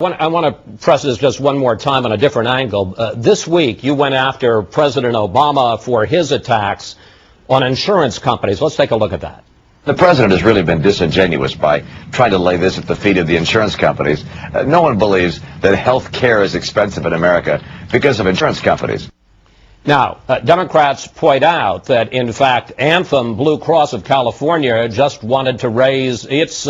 I want to press this just one more time on a different angle. This week, you went after President Obama for his attacks on insurance companies. Let's take a look at that. The president has really been disingenuous by trying to lay this at the feet of the insurance companies. No one believes that health care is expensive in America because of insurance companies. Now, Democrats point out that, in fact, Anthem Blue Cross of California just wanted to raise its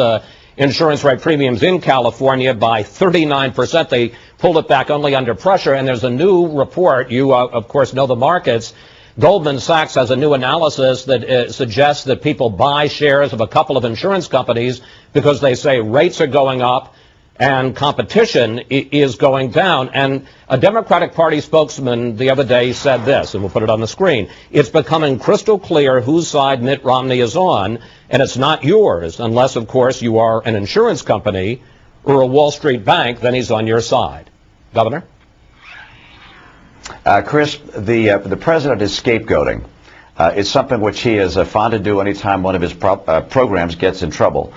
insurance rate premiums in California by 39%. They pulled it back only under pressure. And there's a new report. You, of course, know the markets. Goldman Sachs has a new analysis that suggests that people buy shares of a couple of insurance companies because they say rates are going up and competition is going down. And a Democratic Party spokesman the other day said this, and we'll put it on the screen. It's becoming crystal clear whose side Mitt Romney is on, and it's not yours, unless, of course, you are an insurance company or a Wall Street bank, then he's on your side. Governor? Chris, the president is scapegoating. It's something which he is fond to do anytime one of his programs gets in trouble.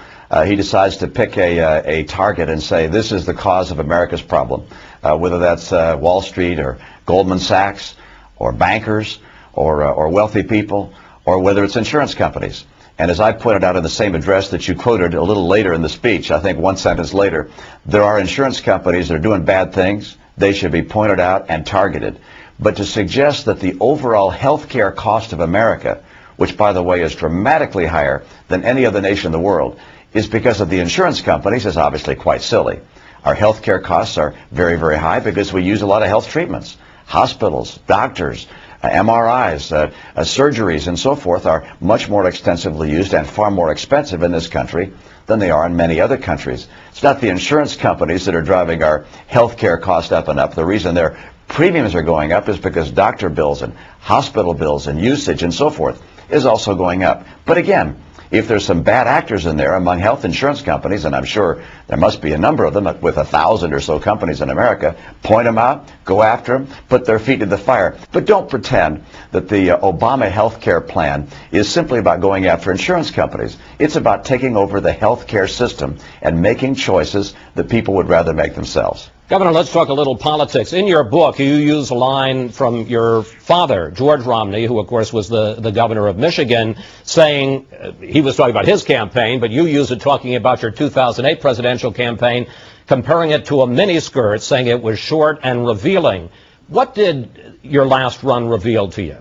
He decides to pick a target and say, this is the cause of America's problem, whether that's Wall Street or Goldman Sachs or bankers or wealthy people, or whether it's insurance companies. And as I pointed out in the same address that you quoted a little later in the speech, I think one sentence later, there are insurance companies that are doing bad things. They should be pointed out and targeted. But to suggest that the overall health care cost of America, which, by the way, is dramatically higher than any other nation in the world, is because of the insurance companies is obviously quite silly. Our health care costs are very, very high because we use a lot of health treatments. Hospitals, doctors, MRIs, surgeries, and so forth are much more extensively used and far more expensive in this country than they are in many other countries. It's not the insurance companies that are driving our health care cost up and up. The reason their premiums are going up is because doctor bills and hospital bills and usage and so forth is also going up. But again, if there's some bad actors in there among health insurance companies, and I'm sure there must be a number of them with 1,000 or so companies in America, point them out, go after them, put their feet to the fire. But don't pretend that the Obama health care plan is simply about going after insurance companies. It's about taking over the health care system and making choices that people would rather make themselves. Governor, let's talk a little politics. In your book, you use a line from your father, George Romney, who, of course, was the governor of Michigan, saying, he was talking about his campaign, but you use it talking about your 2008 presidential campaign, comparing it to a miniskirt, saying it was short and revealing. What did your last run reveal to you?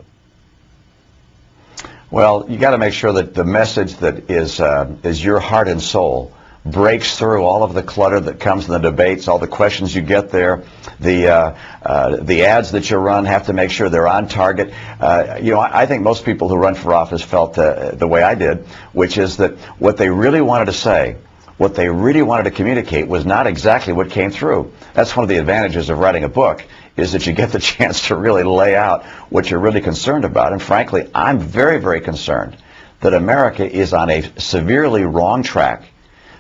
Well, you got to make sure that the message that is your heart and soul breaks through all of the clutter that comes in the debates, all the questions you get there, the ads that you run have to make sure they're on target. I think most people who run for office felt the way I did, which is that what they really wanted to say, what they really wanted to communicate was not exactly what came through. That's one of the advantages of writing a book, is that you get the chance to really lay out what you're really concerned about. And frankly, I'm very, very concerned that America is on a severely wrong track,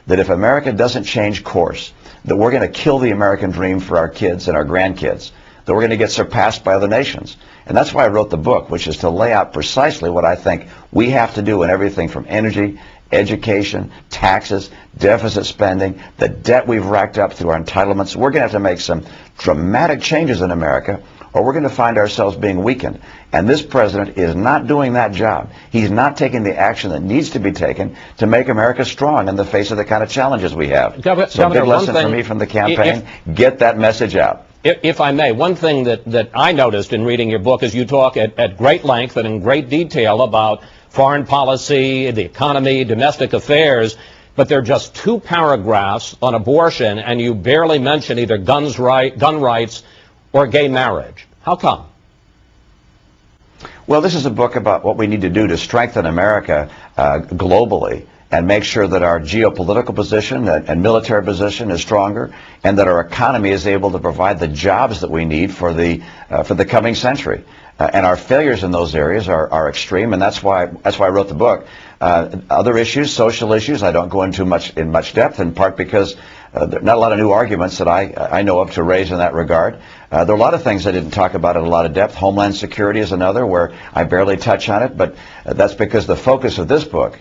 that if America doesn't change course, that we're going to kill the American dream for our kids and our grandkids, that we're going to get surpassed by other nations. And that's why I wrote the book, which is to lay out precisely what I think we have to do in everything from energy, education, taxes, deficit spending, the debt we've racked up through our entitlements. We're going to have to make some dramatic changes in America, or we're going to find ourselves being weakened. And this president is not doing that job. He's not taking the action that needs to be taken to make America strong in the face of the kind of challenges we have. So a big lesson for me from the campaign, get that message out. If I may, one thing that I noticed in reading your book is you talk at great length and in great detail about foreign policy, the economy, domestic affairs, but there are just 2 paragraphs on abortion, and you barely mention either gun rights or gay marriage. How come? Well, this is a book about what we need to do to strengthen America globally and make sure that our geopolitical position and military position is stronger, and that our economy is able to provide the jobs that we need for the coming century. And our failures in those areas are extreme, and that's why I wrote the book. Other issues, social issues, I don't go into in much depth, in part because there are not a lot of new arguments that I know of to raise in that regard. There are a lot of things I didn't talk about in a lot of depth. Homeland security is another where I barely touch on it, but that's because the focus of this book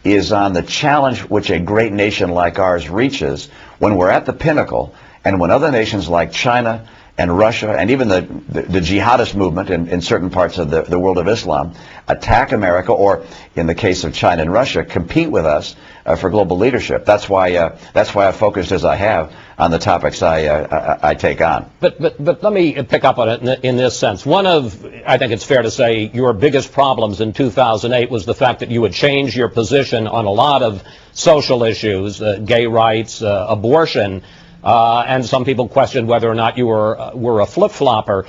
is on the challenge which a great nation like ours reaches when we're at the pinnacle And when other nations like China and Russia and even the jihadist movement in certain parts of the world of Islam attack America, or in the case of China and Russia, compete with us for global leadership. That's why I focused as I have on the topics I take on. But let me pick up on it in this sense. One of, I think it's fair to say, your biggest problems in 2008 was the fact that you had changed your position on a lot of social issues, gay rights, abortion. And some people questioned whether or not you were a flip-flopper.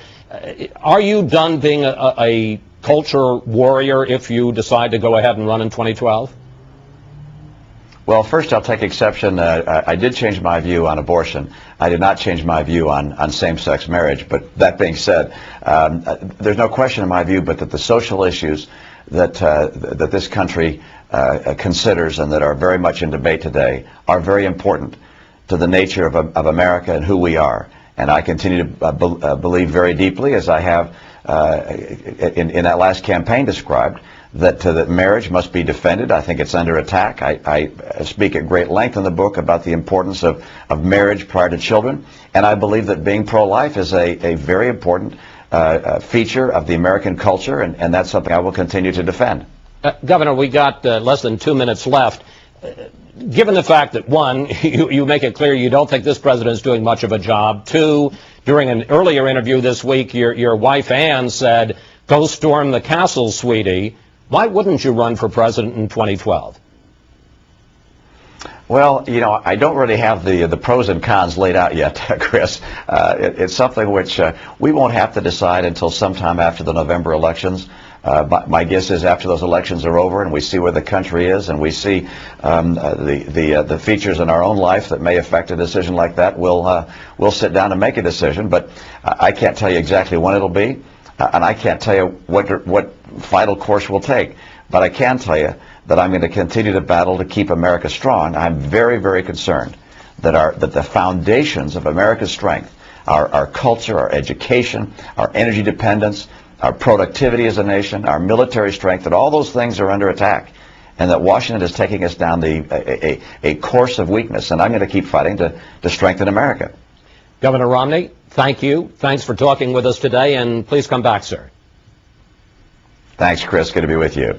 Are you done being a culture warrior if you decide to go ahead and run in 2012? Well, first I'll take exception. I did change my view on abortion. I did not change my view on same-sex marriage. But that being said, there's no question in my view but that the social issues that this country considers and that are very much in debate today are very important to the nature of America and who we are. And I continue to believe very deeply, as I have in that last campaign described, that marriage must be defended. I think it's under attack. I speak at great length in the book about the importance of marriage prior to children. And I believe that being pro-life is a very important feature of the American culture, and that's something I will continue to defend. Governor, we got less than 2 minutes left. Given the fact that, one, you make it clear you don't think this president is doing much of a job. Two, during an earlier interview this week, your wife, Ann, said, "Go storm the castle, sweetie." Why wouldn't you run for president in 2012? Well, you know, I don't really have the pros and cons laid out yet, Chris. It's something which we won't have to decide until sometime after the November elections. My guess is after those elections are over and we see where the country is and we see the features in our own life that may affect a decision like that, we'll sit down and make a decision. But I can't tell you exactly when it'll be, and I can't tell you what final course we'll take. But I can tell you that I'm going to continue to battle to keep America strong. I'm very, very concerned that the foundations of America's strength, our culture, our education, our energy dependence, our productivity as a nation, our military strength, that all those things are under attack, and that Washington is taking us down a course of weakness. And I'm going to keep fighting to strengthen America. Governor Romney, thank you. Thanks for talking with us today, and please come back, sir. Thanks, Chris. Good to be with you.